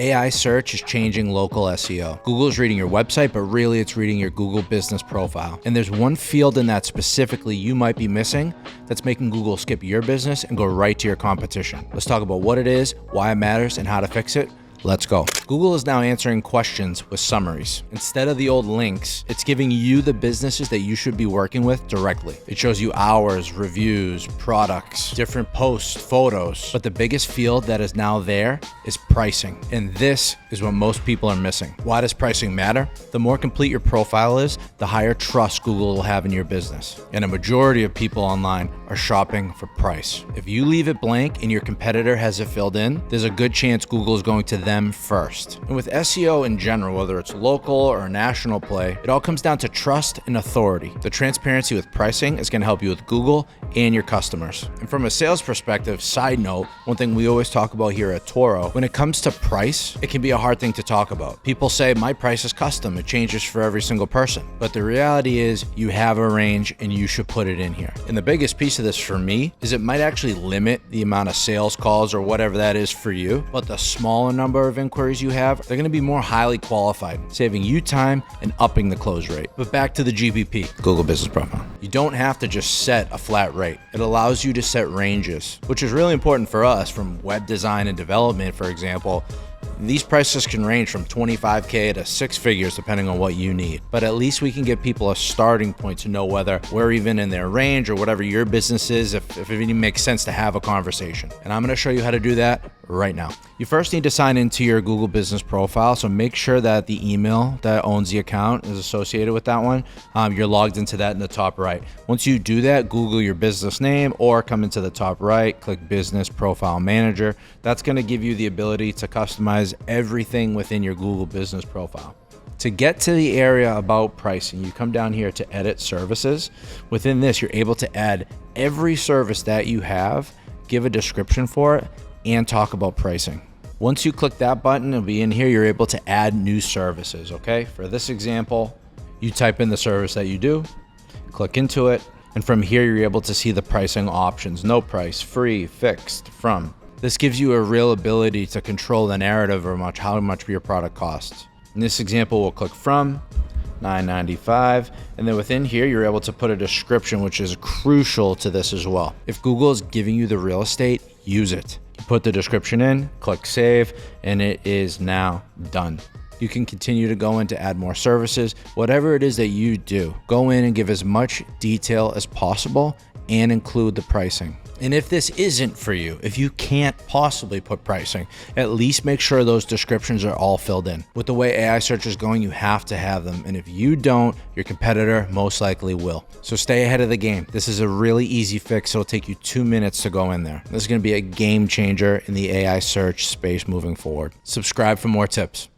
AI search is changing local SEO. Google is reading your website, but really it's reading your Google business profile. And there's one field in that specifically you might be missing that's making Google skip your business and go right to your competition. Let's talk about what it is, why it matters, and how to fix it. Let's go. Google is now answering questions with summaries. Instead of the old links, it's giving you the businesses that you should be working with directly. It shows you hours, reviews, products, different posts, photos. But the biggest field that is now there is pricing. And this is what most people are missing. Why does pricing matter? The more complete your profile is, the higher trust Google will have in your business. And a majority of people online are shopping for price. If you leave it blank and your competitor has it filled in, there's a good chance Google is going to them first. And with SEO in general, whether it's local or national play, it all comes down to trust and authority. The transparency with pricing is going to help you with Google and your customers. And from a sales perspective, side note, one thing we always talk about here at Toro, when it comes to price, it can be a hard thing to talk about. People say, my price is custom. It changes for every single person. But the reality is you have a range and you should put it in here. And the biggest piece of this for me is it might actually limit the amount of sales calls or whatever that is for you. But the smaller number of inquiries you have, they're going to be more highly qualified, saving you time and upping the close rate. But back to the GBP, Google Business Profile. You don't have to just set a flat rate. It allows you to set ranges, which is really important for us from web design and development, for example. These prices can range from 25K to six figures depending on what you need. But at least we can give people a starting point to know whether we're even in their range or whatever your business is, if it even makes sense to have a conversation. And I'm going to show you how to do that right now. You first need to sign into your Google Business Profile. So make sure that the email that owns the account is associated with that one. You're logged into that in the top right. Once you do that, Google your business name or come into the top right, click Business Profile Manager. That's going to give you the ability to customize everything within your Google Business Profile. To get to the area about pricing, you come down here to edit services. Within this, you're able to add every service that you have, give a description for it, and talk about pricing. Once you click that button, it'll be in here, you're able to add new services, okay? For this example, you type in the service that you do, click into it, and from here, you're able to see the pricing options: no price, free, fixed, from. This gives you a real ability to control the narrative or how much your product costs. In this example, we'll click from, $9.95, and then within here, you're able to put a description, which is crucial to this as well. If Google is giving you the real estate, use it. You put the description in, click save, and it is now done. You can continue to go in to add more services. Whatever it is that you do, go in and give as much detail as possible and include the pricing. And if this isn't for you, if you can't possibly put pricing, at least make sure those descriptions are all filled in. With the way AI search is going, you have to have them. And if you don't, your competitor most likely will. So stay ahead of the game. This is a really easy fix. It'll take you 2 minutes to go in there. This is going to be a game changer in the AI search space moving forward. Subscribe for more tips.